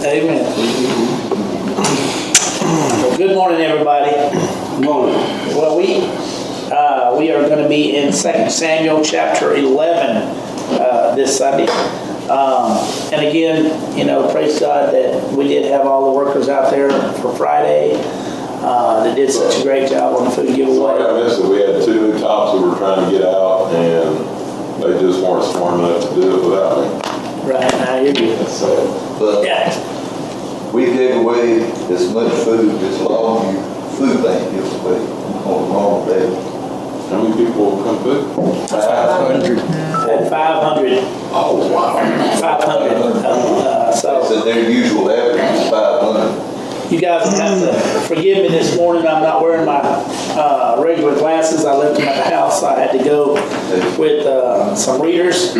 Amen. Well, good morning, everybody. Good morning. Well, we are going to be in 2 Samuel chapter 11 this Sunday. And again, praise God that we did have all the workers out there for Friday. They did such a great job on the food giveaway. Sorry I missed it. We had 2 new tops that were trying to get out, and they just weren't smart enough to do it without me. Right, I hear you. That's sad. But Yeah. we gave away as much food as long as food bank gives away on a normal day. How many people come cook? 500. Had 500. Oh, wow. 500. So So their usual average is 500. you guys will have to forgive me this morning. I'm not wearing my regular glasses. I left them at the house. So I had to go with some readers.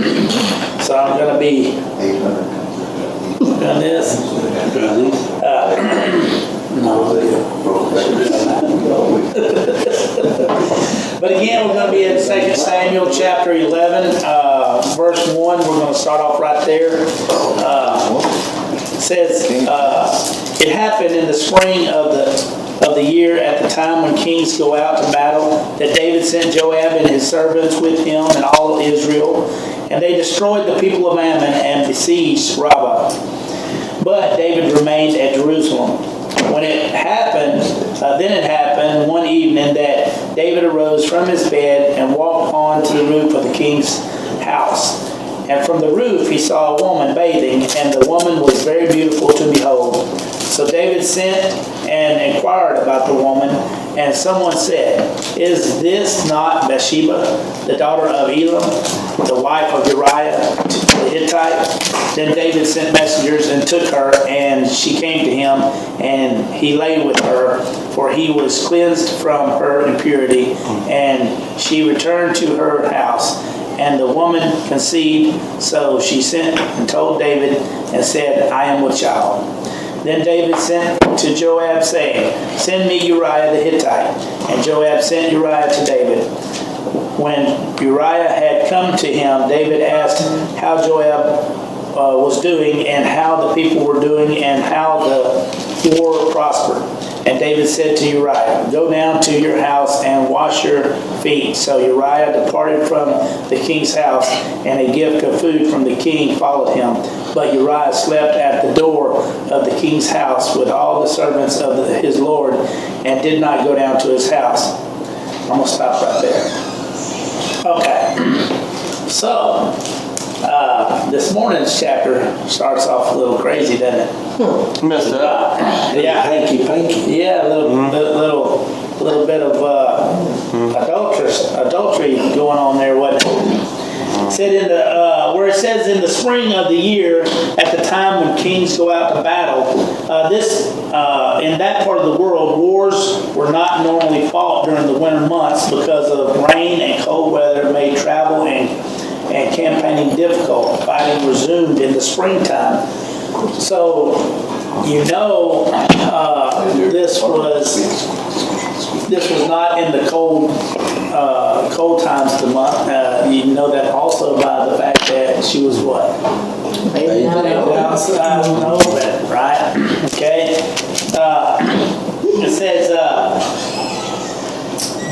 So I'm going to be 800. doing this. But again, we're going to be in 2 Samuel chapter 11, verse 1. We're going to start off right there. It says, it happened in the spring of the year at the time when kings go out to battle that David sent Joab and his servants with him and all of Israel, and they destroyed the people of Ammon and besieged Rabbah. But David remained at Jerusalem. Then it happened one evening that David arose from his bed and walked on to the roof of the king's house. And from the roof he saw a woman bathing, and the woman was very beautiful to behold. So David sent and inquired about the woman, and someone said, "Is this not Bathsheba, the daughter of Elam, the wife of Uriah the Hittite?" Then David sent messengers and took her, and she came to him, and he lay with her, for he was cleansed from her impurity, and she returned to her house. And the woman conceived, so she sent and told David and said, "I am with child." Then David sent to Joab, saying, "Send me Uriah the Hittite." And Joab sent Uriah to David. When Uriah had come to him, David asked how Joab was doing, and how the people were doing, and how the war prospered. And David said to Uriah, "Go down to your house and wash your feet." So Uriah departed from the king's house, and a gift of food from the king followed him. But Uriah slept at the door of the king's house with all the servants of his lord, and did not go down to his house. I'm going to stop right there. Okay. So, this morning's chapter starts off a little crazy, doesn't it? Messed up. Yeah. Hanky panky. Yeah, a little bit of adultery going on there, wasn't it? Said in the where it says in the spring of the year, at the time when kings go out to battle, in that part of the world, wars were not normally fought during the winter months because of rain and cold weather made travel and campaigning difficult. Fighting resumed in the springtime. So, this was not in the cold times of the month. You know that also by the fact that she was what? Outside of the oven, right? Okay. It says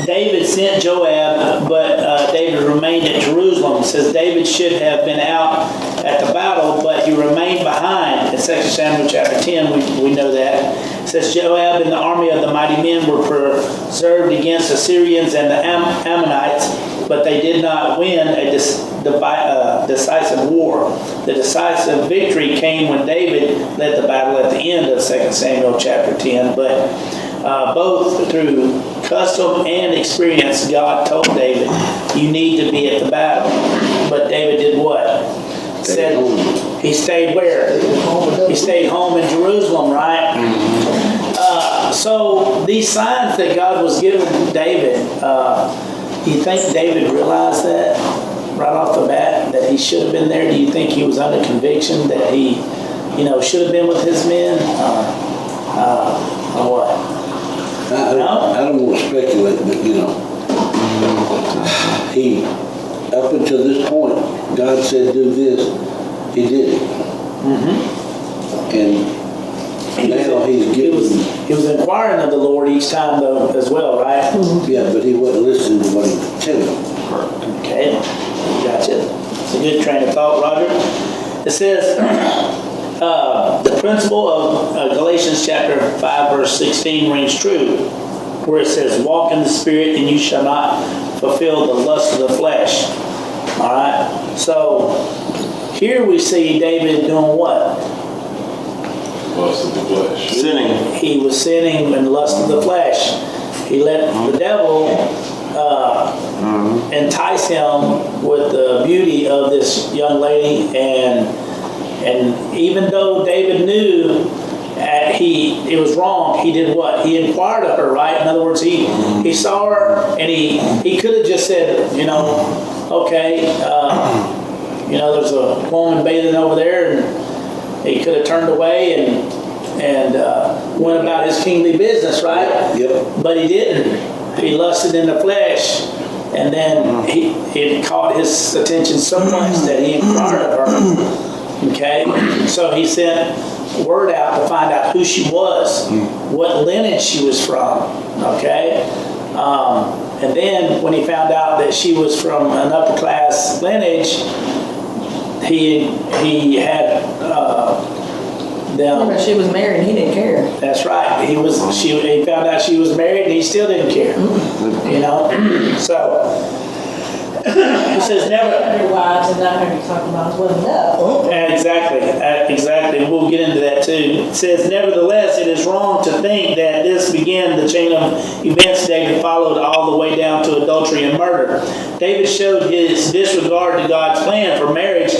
David sent Joab, but David remained at Jerusalem. It says David should have been out at the battle, but he remained behind. In 2 Samuel chapter 10, we know that. It says Joab and the army of the mighty men were preserved against the Syrians and the Ammonites, but they did not win a decisive war. The decisive victory came when David led the battle at the end of 2 Samuel chapter 10, but both through custom and experience, God told David, "You need to be at the battle." But David did what? Said he stayed where? He stayed home in Jerusalem, right? So these signs that God was giving David, you think David realized that right off the bat, that he should have been there? Do you think he was under conviction that he, should have been with his men? Or what? I don't want to speculate, but he, up until this point, God said do this, he did it. Mm-hmm. And now he's getting, He was inquiring of the Lord each time though as well, right? yeah, but he wasn't listening to what he was telling him. Okay, gotcha. It's a good train of thought, Roger. It says, the principle of Galatians chapter 5 verse 16 rings true, where it says, walk in the Spirit and you shall not fulfill the lust of the flesh. All right, so here we see David doing what? Lust of the flesh. Sinning. He was sinning in the lust of the flesh. He let the devil entice him with the beauty of this young lady, and even though David knew it was wrong, he did what? He inquired of her, right? In other words, he saw her, and he could have just said, okay, there's a woman bathing over there, and he could have turned away and went about his kingly business, right? Yep. But he didn't. He lusted in the flesh, and then it caught his attention so much that he inquired of her. Okay? So he sent word out to find out who she was, what lineage she was from. Okay? And then when he found out that she was from an upper class lineage, he had them. Remember, she was married and he didn't care. That's right. He found out she was married and he still didn't care. So he says never. 100 wives and 900 concubines wasn't enough. Exactly. We'll get into that too. It says, nevertheless, it is wrong to think that this began the chain of events David followed all the way down to adultery and murder. David showed his disregard to God's plan for marriage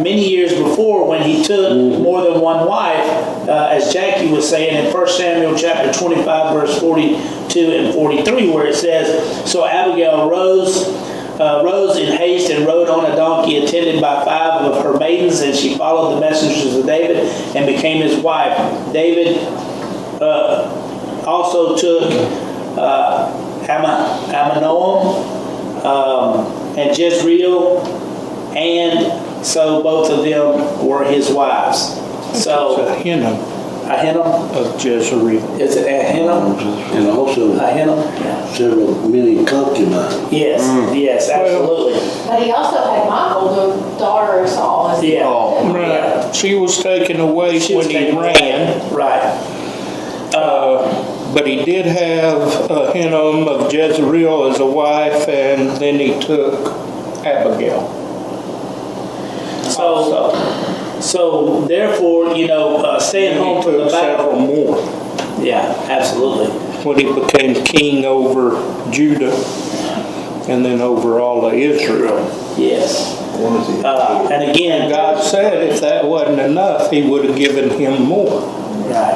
many years before, when he took more than one wife, as Jackie was saying in 1 Samuel chapter 25 verse 42 and 43, where it says, so Abigail rose in haste and rode on a donkey attended by 5 of her maidens, and she followed the messengers of David and became his wife. David also took Aminoam and Jezreel, and so both of them were his wives. So Ahinam Ahinam, of Jezreel. is it Ahinam? And also Ahinam? Yeah. many concubines. Yes, absolutely. But he also had Michael, the daughter of Saul, as Yeah. well. Right. She was taken away She was when he taken away. ran, Right. but he did have Ahinam of Jezreel as a wife, and then he took Abigail. So therefore, staying And home he from the took several battle. more Yeah, absolutely. when he became king over Judah and then over all of Israel. Yes. And again, God said if that wasn't enough, he would have given him more. right,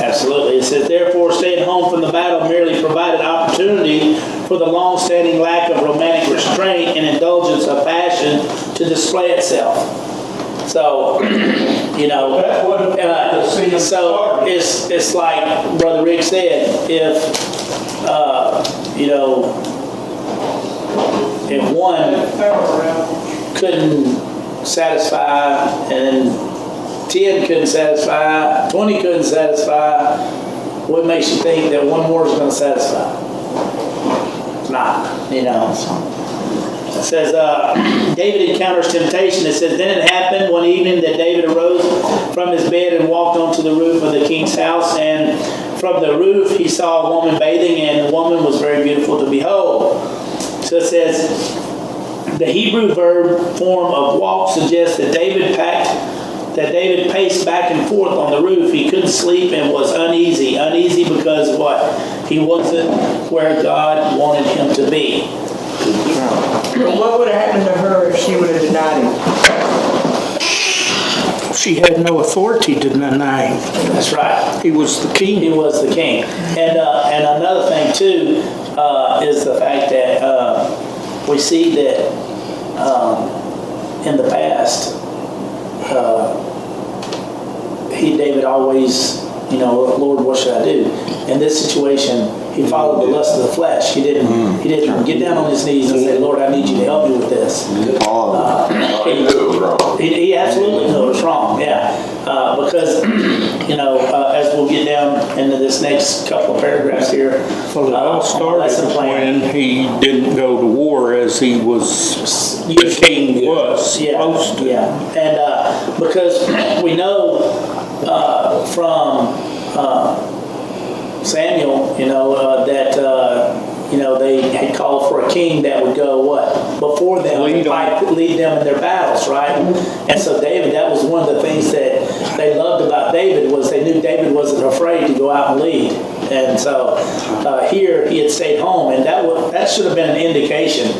absolutely. It says, therefore, staying home from the battle merely provided opportunity for the long-standing lack of romantic restraint and indulgence of passion to display itself. So, so it's like Brother Rick said, if one couldn't satisfy and 10 couldn't satisfy, 20 couldn't satisfy, what makes you think that one more is going to satisfy? It's not, It says, David encounters temptation. It says, then it happened one evening that David arose from his bed and walked onto the roof of the king's house, and from the roof he saw a woman bathing, and the woman was very beautiful to behold. So it says, the Hebrew verb form of walk suggests that David paced back and forth on the roof. He couldn't sleep and was uneasy. Uneasy because what? He wasn't where God wanted him to be. But what would have happened to her if she would have denied him? She had no authority to deny him. That's right. He was the king. He was the king. And another thing too is the fact that we see that in the past, David always, Lord, what should I do? In this situation, he followed the lust of the flesh. He didn't get down on his knees and say, Lord, I need you to help me with this. He knew it was wrong. He absolutely knew it was wrong, yeah. Because, as we'll get down into this next couple of paragraphs here. Well, it all lesson started plan. when he didn't go to war as he was, the king was supposed to. Yeah, and because we know from Samuel, that they had called for a king that would go before them Lead and lead them in their battles, right? And so David, that was one of the things that they loved about David, was they knew David wasn't afraid to go out and lead. And so here he had stayed home, and that should have been an indication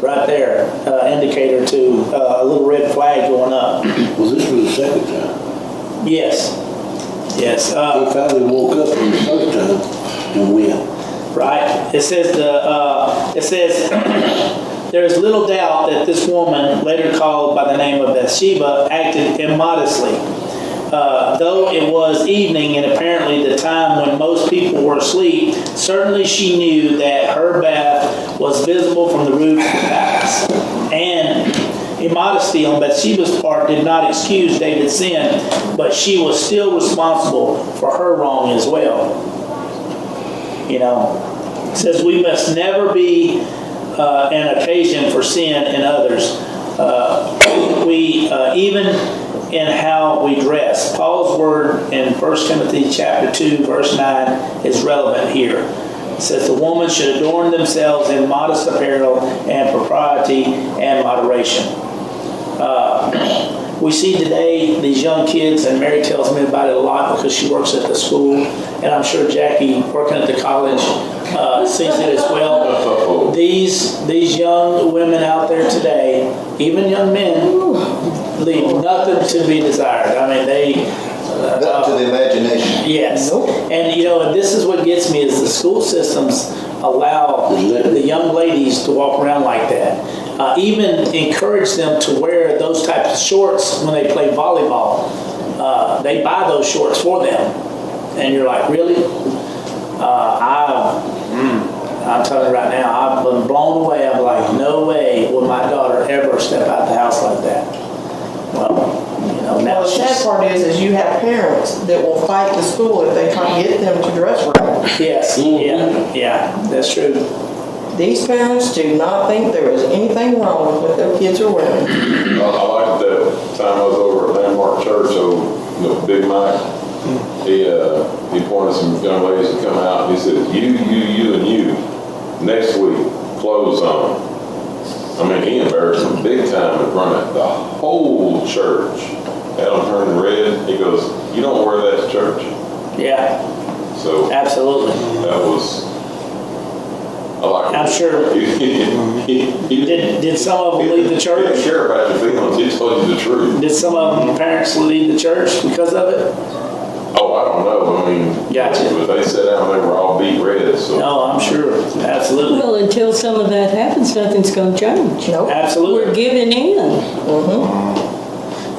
right there, indicator to a little red flag going up. Was this for the second time? Yes. He finally woke up for the first time and went. Right. It says there is little doubt that this woman, later called by the name of Bathsheba, acted immodestly. Though it was evening and apparently the time when most people were asleep, certainly she knew that her bath was visible from the roof of the palace. And immodesty on Bathsheba's part did not excuse David's sin, but she was still responsible for her wrong as well. It says we must never be an occasion for sin in others. Even in how we dress. Paul's word in 1 Timothy chapter 2, verse 9 is relevant here. It says the woman should adorn themselves in modest apparel and propriety and moderation. We see today these young kids, and Mary tells me about it a lot because she works at the school, and I'm sure Jackie, working at the college, sees it as well. These young women out there today, even young men, leave nothing to be desired. I mean, they... Up to the imagination. Yes. And and this is what gets me, is the school systems allow the young ladies to walk around like that. Even encourage them to wear those types of shorts when they play volleyball. They buy those shorts for them. And you're like, really? I'm telling you right now, I've been blown away. I'm like, no way will my daughter ever step out the house like that. Well, now Well, the sad part is you have parents that will fight the school if they try to get them to dress right. Yes, yeah, that's true. These parents do not think there is anything wrong with what their kids are wearing. I liked that time I was over at Landmark Church, Big Mike. He pointed some young ladies to come out, and he said, you, and you, next week, clothes on. I mean, he embarrassed them big time in front of the whole church. Had them turning red. He goes, you don't wear that to church. Yeah, So absolutely. that was, I like it. I'm sure. He Did some of them leave the He church? didn't care about your feelings. He told you the truth. Did some of them parents leave the church because of it? Oh, I don't know. I mean, Gotcha. But they sat down, they were all beat red. So No, I'm sure. Absolutely. Well, until some of that happens, nothing's going to change. Nope. We're Absolutely. giving in.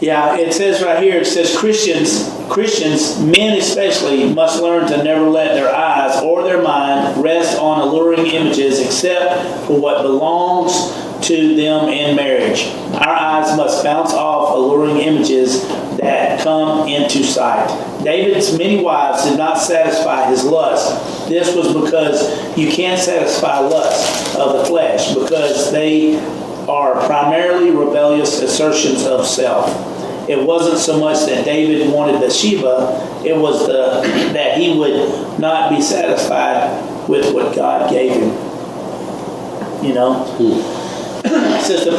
Yeah, it says right here, it says Christians, men especially, must learn to never let their eyes or their mind rest on alluring images except for what belongs to them in marriage. Our eyes must bounce off alluring images that come into sight. David's many wives did not satisfy his lust. This was because you can't satisfy lust of the flesh, because they are primarily rebellious assertions of self. It wasn't so much that David wanted Bathsheba, it was that he would not be satisfied with what God gave him. It says the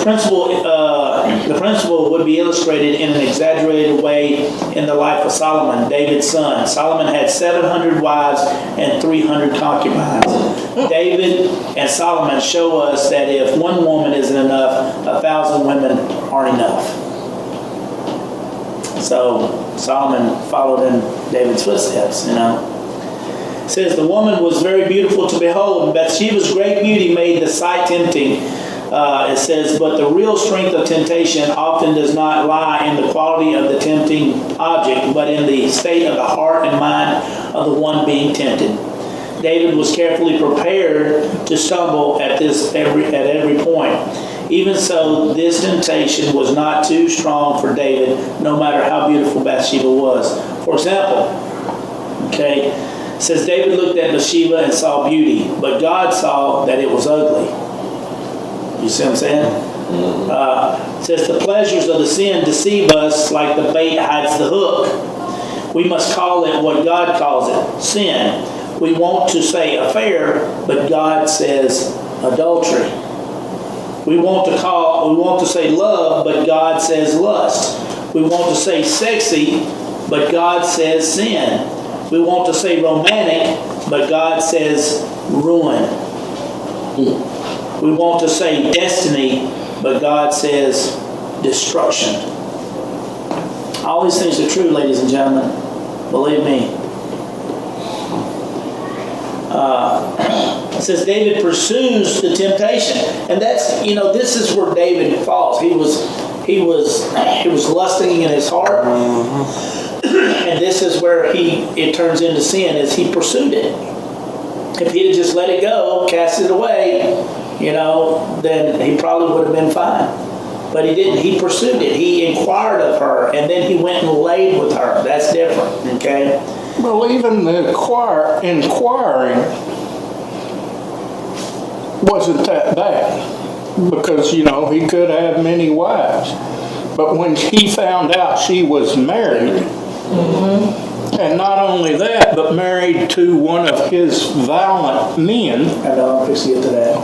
principle would be illustrated in an exaggerated way in the life of Solomon, David's son. Solomon had 700 wives and 300 concubines. David and Solomon show us that if one woman isn't enough, 1,000 women aren't enough. So Solomon followed in David's footsteps, It says the woman was very beautiful to behold, and Bathsheba's great beauty made the sight tempting. It says, but the real strength of temptation often does not lie in the quality of the tempting object, but in the state of the heart and mind of the one being tempted. David was carefully prepared to stumble at every point. Even so, this temptation was not too strong for David, no matter how beautiful Bathsheba was. For example, okay, it says David looked at Bathsheba and saw beauty, but God saw that it was ugly. You see what I'm saying? It says the pleasures of the sin deceive us like the bait hides the hook. We must call it what God calls it, sin. We want to say affair, but God says adultery. We want to say love, but God says lust. We want to say sexy, but God says sin. We want to say romantic, but God says ruin. We want to say destiny, but God says destruction. All these things are true, ladies and gentlemen. Believe me. It says David pursues the temptation, and that's, this is where David falls. He was lusting in his heart, and this is where it turns into sin as he pursued it. If he'd have just let it go, cast it away, then he probably would have been fine. But he didn't. He pursued it. He inquired of her, and then he went and laid with her. That's different, okay? Well, even the inquiring wasn't that bad, because, he could have many wives. But when he found out she was married, and not only that, but married to one of his violent men. I know, I'm fixing to get to that.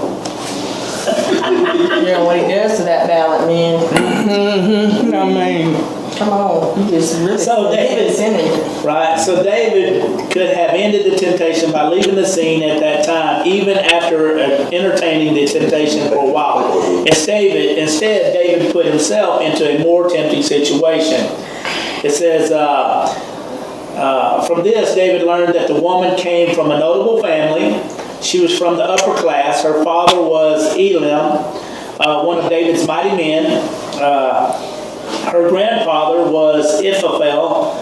What he does to that violent man. I mean, Come on, you just really. So David's in it. Right, so David could have ended the temptation by leaving the scene at that time, even after entertaining the temptation for a while. Instead, David put himself into a more tempting situation. It says, from this, David learned that the woman came from a notable family. She was from the upper class. Her father was Elam, one of David's mighty men. Her grandfather was Iphiel,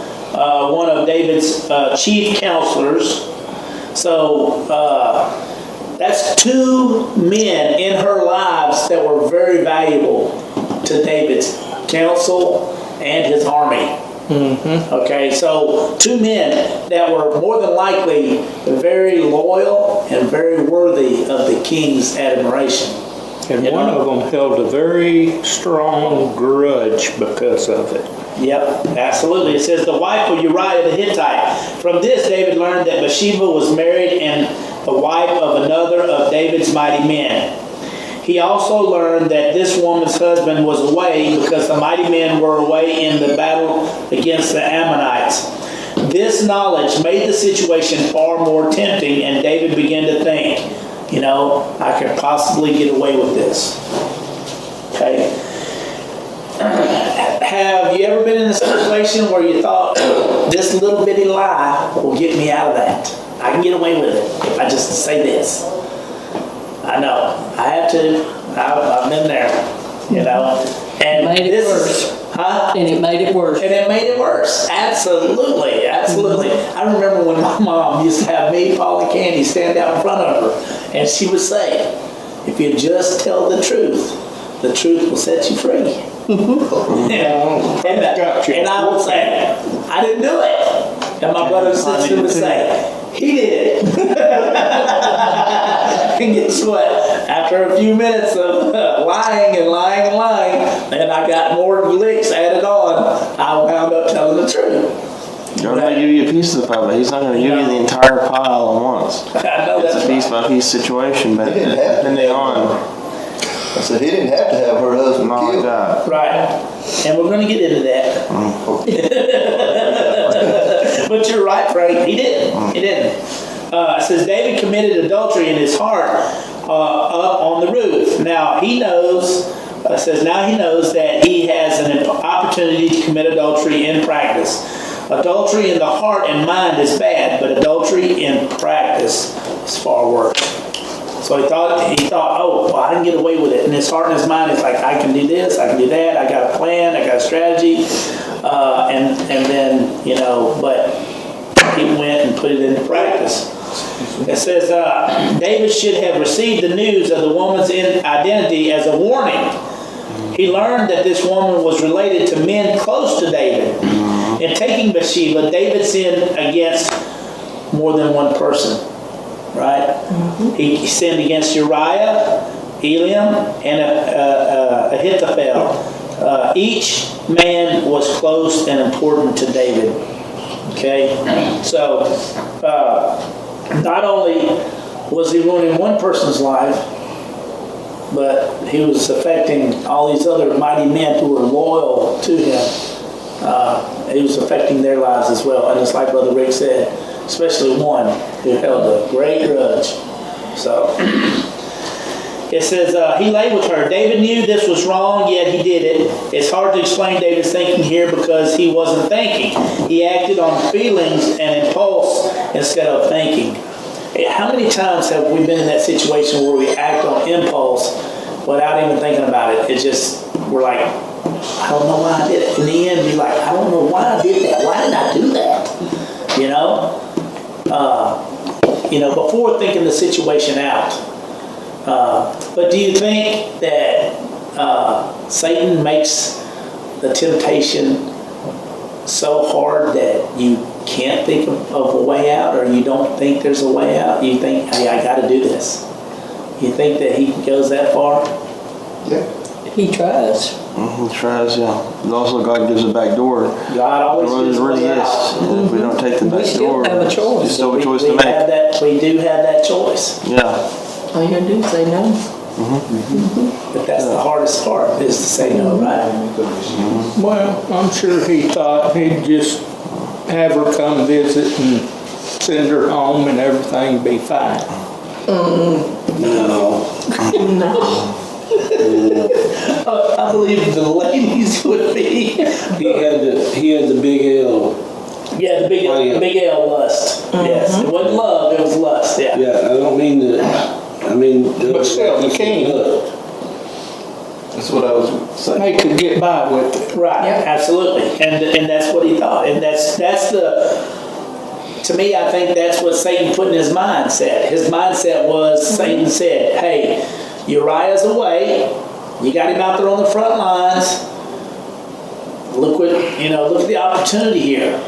one of David's chief counselors. So that's two men in her lives that were very valuable to David's counsel and his army. Okay, so two men that were more than likely very loyal and very worthy of the king's admiration. and one of them held a very strong grudge because of it. Yep, absolutely. It says the wife of Uriah the Hittite. From this, David learned that Bathsheba was married and the wife of another of David's mighty men. He also learned that this woman's husband was away because the mighty men were away in the battle against the Ammonites. This knowledge made the situation far more tempting, and David began to think, I could possibly get away with this. Okay. Have you ever been in a situation where you thought, this little bitty lie will get me out of that? I can get away with it if I just say this. I know. I have to. I've been there, And Made it this worse. is, huh? And it made it worse. And it made it worse. Absolutely. Absolutely. I remember when my mom used to have me, Paul, and Candy stand out in front of her, and she would say, if you just tell the truth will set you free. And I would say, I didn't do it. And my brother and sister would say, he did. And guess what? After a few minutes of lying, and I got more licks added on, I wound up telling the truth. God's going to give you a piece of the pie, but He's not going to give you the entire pile at once. I know It's that's a piece by piece situation, but depending on. I said, he didn't have to have her husband My killed. God. right. And we're going to get into that. But you're right, Frank. He didn't. He didn't. It says David committed adultery in his heart up on the roof. Now he knows. Now he knows that he has an opportunity to commit adultery in practice. Adultery in the heart and mind is bad, but adultery in practice is far worse. So he thought, oh, well, I can get away with it. In his heart and his mind, it's like, I can do this, I can do that, I got a plan, I got a strategy. And then, but he went and put it into practice. It says, David should have received the news of the woman's identity as a warning. He learned that this woman was related to men close to David. In taking Bathsheba, David sinned against more than one person, right? He sinned against Uriah, Eliam, and Ahithophel. Each man was close and important to David. Okay? So, not only was he ruining one person's life, but he was affecting all these other mighty men who were loyal to him. He was affecting their lives as well. And it's like Brother Rick said, especially one who held a great grudge. So, it says, he lay with her. David knew this was wrong, yet he did it. It's hard to explain David's thinking here because he wasn't thinking. He acted on feelings and impulse instead of thinking. How many times have we been in that situation where we act on impulse without even thinking about it? It just, we're like, I don't know why I did it. In the end, you're like, I don't know why I did that. Why did I do that? You know? Before thinking the situation out. But do you think that Satan makes the temptation so hard that you can't think of a way out, or you don't think there's a way out? You think, hey, I got to do this. You think that he goes that far? Yeah. He tries. He tries, yeah. But also, God gives a back door. God always gives a way resist. out. And if we don't take the We back still door, have a choice. we still have a choice we to make. We do have that choice. Yeah. All you gotta do is say no. But that's the hardest part, is to say no, right? Well, I'm sure he thought he'd just have her come visit and send her home and everything be fine. No. I believe the ladies would be. He had the big L. Yeah, the big L lust. Yes, it wasn't love, it was lust, yeah. Yeah, I don't mean to, But still, you can't. That's what I was saying. They could get by with it. Right, absolutely. And that's what he thought. And that's to me, I think that's what Satan put in his mindset. His mindset was, Satan said, hey, Uriah's away. You got him out there on the front lines. Look at the opportunity here,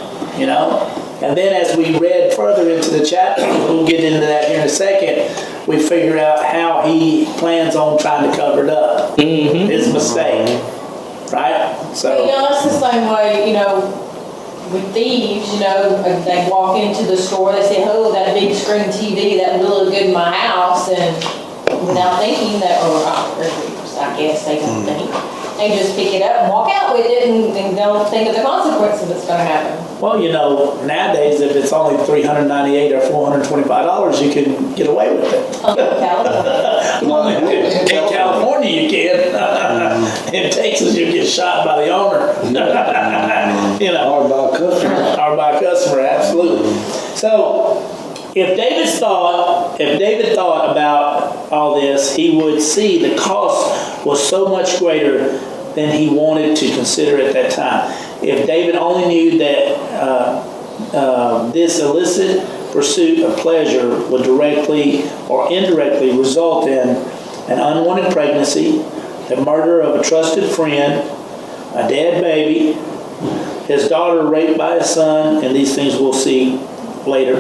And then as we read further into the chapter, we'll get into that here in a second, we figure out how he plans on trying to cover it up. His mistake. Right? So, It's the same way, with thieves, they walk into the store, they say, oh, that big screen TV, that would look good in my house, and without thinking that, I guess they don't think. They just pick it up and walk out with it and don't think of the consequences that's going to happen. well, nowadays, if it's only $398 or $425, you can get away with it. California. In California, you can. In Texas, you get shot by the owner. Or by a customer. Or by a customer, absolutely. So, if David thought about all this, he would see the cost was so much greater than he wanted to consider at that time. If David only knew that this illicit pursuit of pleasure would directly or indirectly result in an unwanted pregnancy, the murder of a trusted friend, a dead baby, his daughter raped by his son, and these things we'll see later.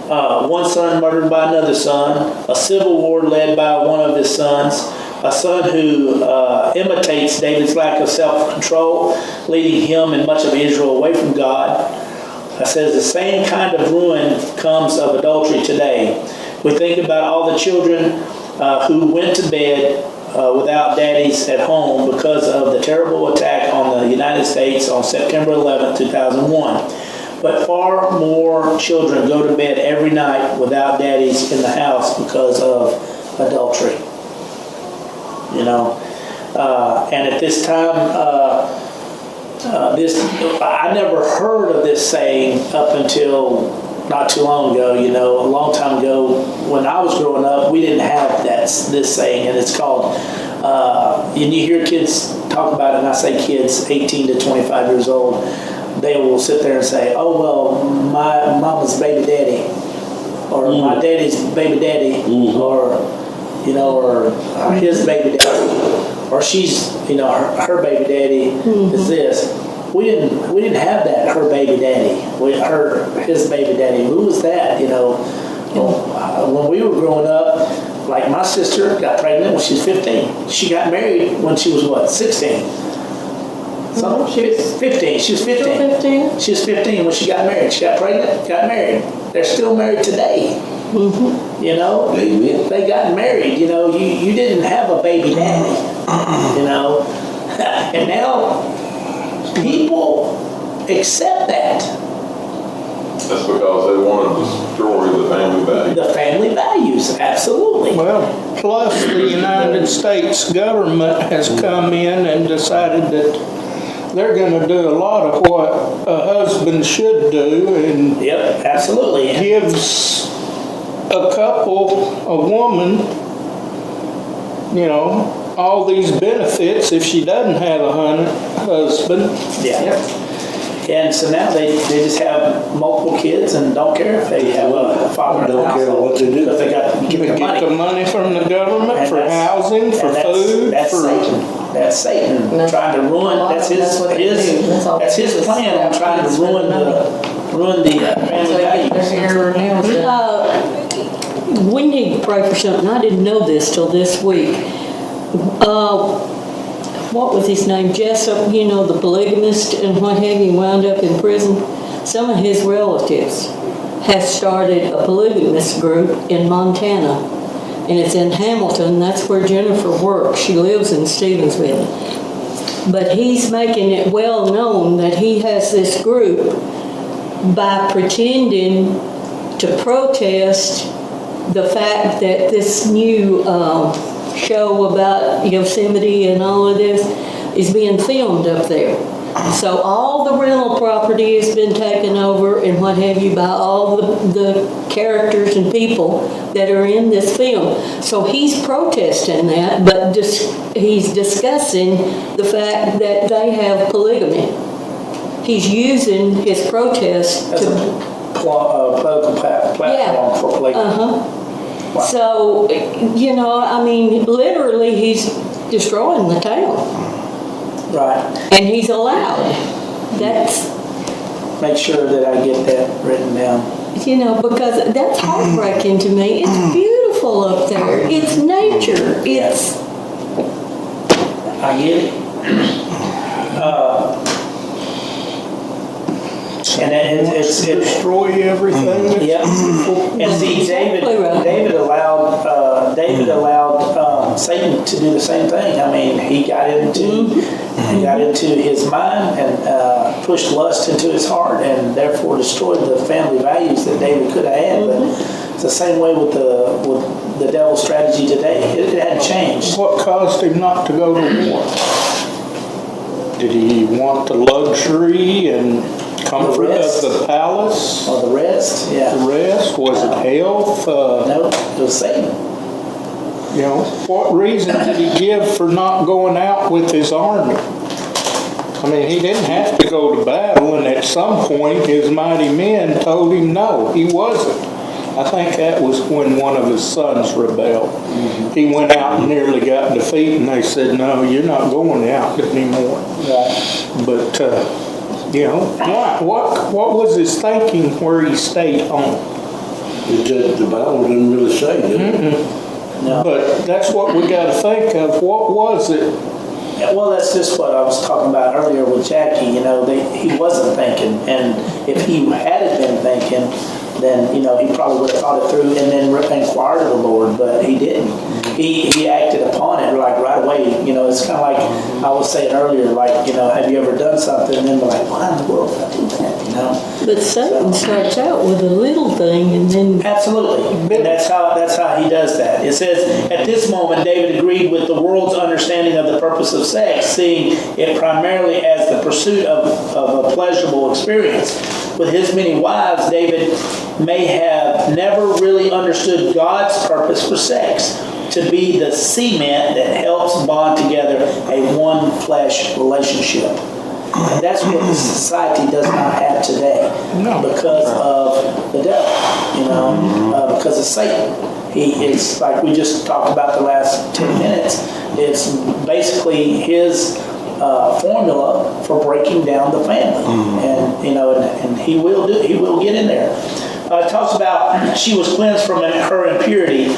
One son murdered by another son, a civil war led by one of his sons, a son who imitates David's lack of self-control, leading him and much of Israel away from God. It says the same kind of ruin comes of adultery today. We think about all the children who went to bed without daddies at home because of the terrible attack on the United States on September 11, 2001. But far more children go to bed every night without daddies in the house because of adultery. And at this time, I never heard of this saying up until not too long ago. A long time ago when I was growing up, we didn't have this saying, and it's called. And you hear kids talk about it, and I say kids 18 to 25 years old. They will sit there and say, "Oh well, my mama's baby daddy." or my daddy's baby daddy, or, you know, or his baby daddy, or she's, you know, her baby daddy is this. We didn't have that, her baby daddy, his baby daddy. Who was that, you know? When we were growing up, like my sister got pregnant when she was 15. She got married when she was what, 16? So, She was 15. She was 15. 15? She was 15 when she got married. She got pregnant, got married. They're still married today. You know? Amen. They got married. You know, you didn't have a baby daddy. You know? And now people accept that. That's because they want to destroy the family value. The family values, absolutely. Well, plus the United States government has come in and decided that they're gonna do a lot of what a husband should do and Yep, absolutely. gives a couple, a woman, you know, all these benefits if she doesn't have a husband. Yeah. And so now they just have multiple kids and don't care if they have a father in the Don't care household, what they do. because they got to You get their get the money. money from the government And for that's- housing, for and food, that's for... Satan. That's Satan No. trying to ruin. That's That's what they do. That's all That's they his do is plan on trying to ruin the family So their values. hair or nails done. We need to pray for something. I didn't know this till this week. What was his name? Jessup, you know, the polygamist and what have you, wound up in prison. Some of his relatives have started a polygamist group in Montana. And it's in Hamilton. That's where Jennifer works. She lives in Stevensville. But he's making it well known that he has this group by pretending to protest the fact that this new show about Yosemite and all of this is being filmed up there. So all the rental property has been taken over and what have you by all the characters and people that are in this film. So he's protesting that, but he's discussing the fact that they have polygamy. He's using his protest As a to... political platform for polygamy. So, you know, I mean, literally he's destroying the town. Right. And he's allowed. That's, Make sure that I get that written down. you know, because that's heartbreaking to me. It's beautiful up there. It's nature. It's, I get it. And it's Destroy everything. yeah. And see, Exactly right. David allowed Satan to do the same thing. I mean, he got into his mind and pushed lust into his heart, and therefore destroyed the family values that David could have had. But it's the same way with the devil's strategy today. It hadn't changed. What caused him not to go to war? Did he want the luxury and comfort of rest. the palace? Or the rest, The yeah. rest? Was it health? No, it was Satan. You know, what reason did he give for not going out with his army? I mean, he didn't have to go to battle, and at some point his mighty men told him no, he wasn't. I think that was when one of his sons rebelled. He went out and nearly got defeated, and they said, no, you're not going out anymore. Right. But, you know, what was his thinking where he stayed home? It's just, the Bible didn't really say, did it? No. But that's what we got to think of. What was it? Yeah, well, that's just what I was talking about earlier with Jackie. You know, he wasn't thinking, and if he had been thinking, then he probably would have thought it through and then inquired of the Lord. But he didn't. He acted upon it like right away. It's kind of like I was saying earlier. Like, have you ever done something and then be like, why in the world did I do that? but Satan starts out with a little thing and then Absolutely, and that's how he does that. It says, at this moment, David agreed with the world's understanding of the purpose of sex, seeing it primarily as the pursuit of a pleasurable experience. With his many wives, David may have never really understood God's purpose for sex, to be the cement that helps bond together a one flesh relationship. And that's what the society does not have today. No. because of the devil, because of Satan. It's like we just talked about the last 10 minutes. It's basically his formula for breaking down the family, and he will get in there. It talks about she was cleansed from her impurity.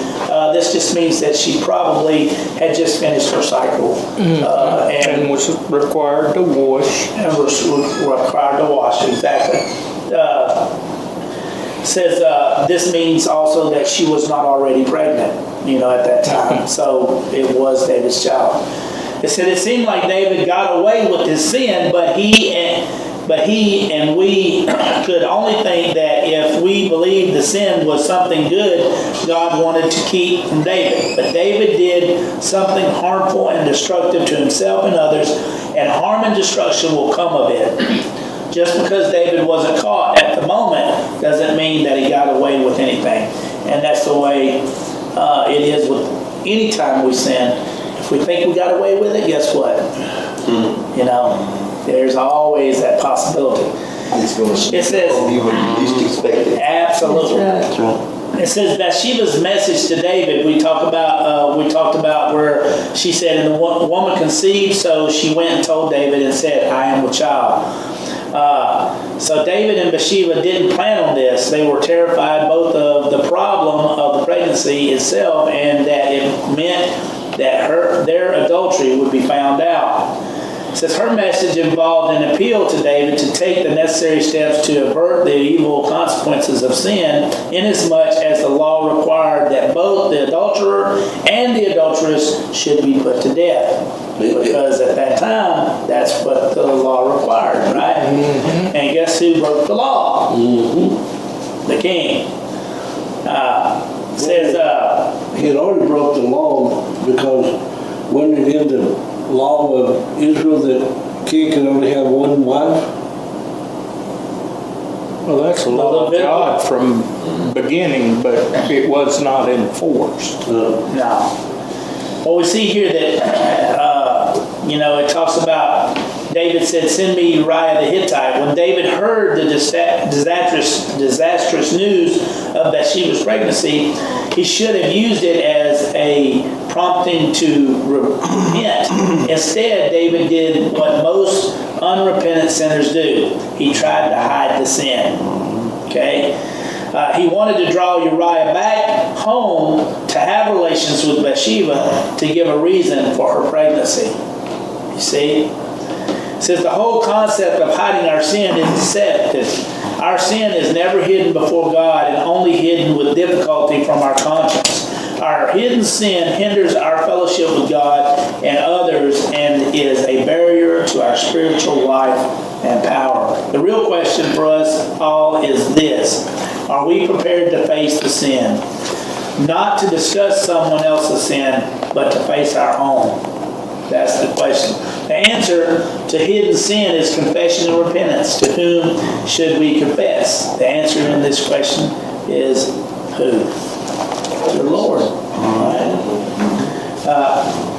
This just means that she probably had just finished her cycle And was required to wash. and was required to wash. Exactly. Says this means also that she was not already pregnant, at that time. So it was David's child. It said it seemed like David got away with his sin, but he and we could only think that if we believed the sin was something good, God wanted to keep from David. But David did something harmful and destructive to himself and others, and harm and destruction will come of it. Just because David wasn't caught at the moment doesn't mean that he got away with anything. And that's the way it is with any time we sin. If we think we got away with it, guess what? There's always that possibility. It's going to It says- on you when you least expect it. Absolutely. That's right. It says Bathsheba's message to David. We talked about where she said, "And the woman conceived, so she went and told David and said, 'I am with child.'" So David and Bathsheba didn't plan on this. They were terrified both of the problem of the pregnancy itself and that it meant that their adultery would be found out. It says her message involved an appeal to David to take the necessary steps to avert the evil consequences of sin, inasmuch as the law required that both the adulterer and the adulteress should be put to death. Because at that time, that's what the law required, right? Mm-hmm. And guess who broke the law? Mm-hmm. The king. Says, He had already broke the law because wasn't it in the law of Israel that king can only have one wife? Well, that's the law of God from beginning, but it was not enforced. no. Well, we see here that, it talks about David said, "Send me Uriah the Hittite." When David heard the disastrous news of Bathsheba's pregnancy, he should have used it as a prompting to repent. Instead, David did what most unrepentant sinners do. He tried to hide the sin. Okay? He wanted to draw Uriah back home to have relations with Bathsheba to give a reason for her pregnancy. You see? It says the whole concept of hiding our sin is deceptive. Our sin is never hidden before God and only hidden with difficulty from our conscience. Our hidden sin hinders our fellowship with God and others and is a barrier to our spiritual life and power. The real question for us all is this: are we prepared to face the sin? Not to discuss someone else's sin, but to face our own. That's the question. The answer to hidden sin is confession and repentance. To whom should we confess? The answer in this question is who? The Lord. Right?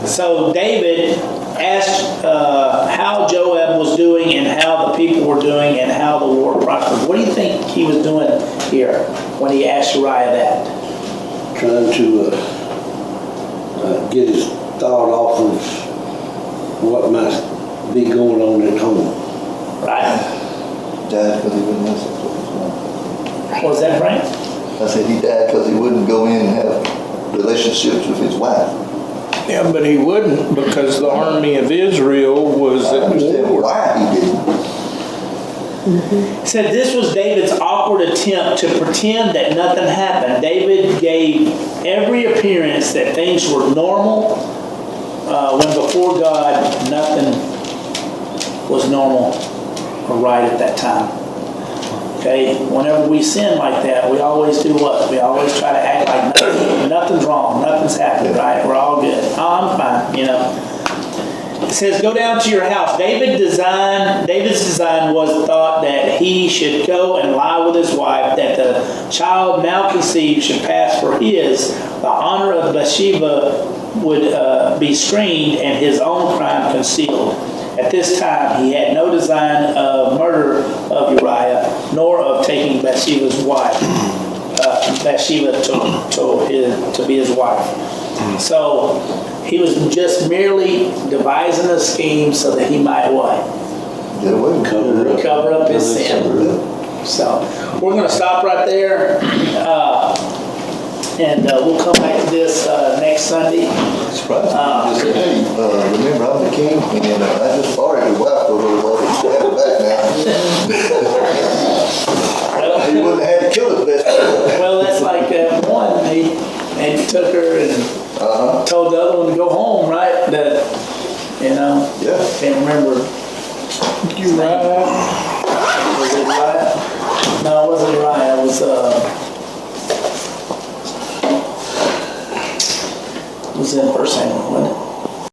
So David asked how Joab was doing and how the people were doing and how the war prospered. What do you think he was doing here when he asked Uriah that? Trying to get his thought off of what might be going on at home. Right? Died because he wouldn't listen to his wife. Was that right? I said he died because he wouldn't go in and have relationships with his wife. Yeah, but he wouldn't because the army of Israel was I at understand war. why he didn't. Said this was David's awkward attempt to pretend that nothing happened. David gave every appearance that things were normal when before God nothing was normal or right at that time. Okay, whenever we sin like that, we always do what? We always try to act like nothing's wrong, nothing's happened, right? We're all good. Oh, I'm fine, It says, go down to your house. David's design was the thought that he should go and lie with his wife, that the child now conceived should pass for his. The honor of Bathsheba would be screened and his own crime concealed. At this time, he had no design of murder of Uriah, nor of taking Bathsheba's wife. Bathsheba to be his wife. So he was just merely devising a scheme so that he might what? Get away. Cover up his sin. So we're going to stop right there, and we'll come back to this next Sunday. Surprised. Just said, hey, remember I'm the king, and I just borrowed your wife for a little while. You have it back now. You wouldn't have had to kill his best friend. Well, that's like that one. He took her and told the other one to go home, right? That, Yeah. can't remember. You right? Was it Ryan? No, it wasn't Ryan. It was in First Samuel, wasn't it?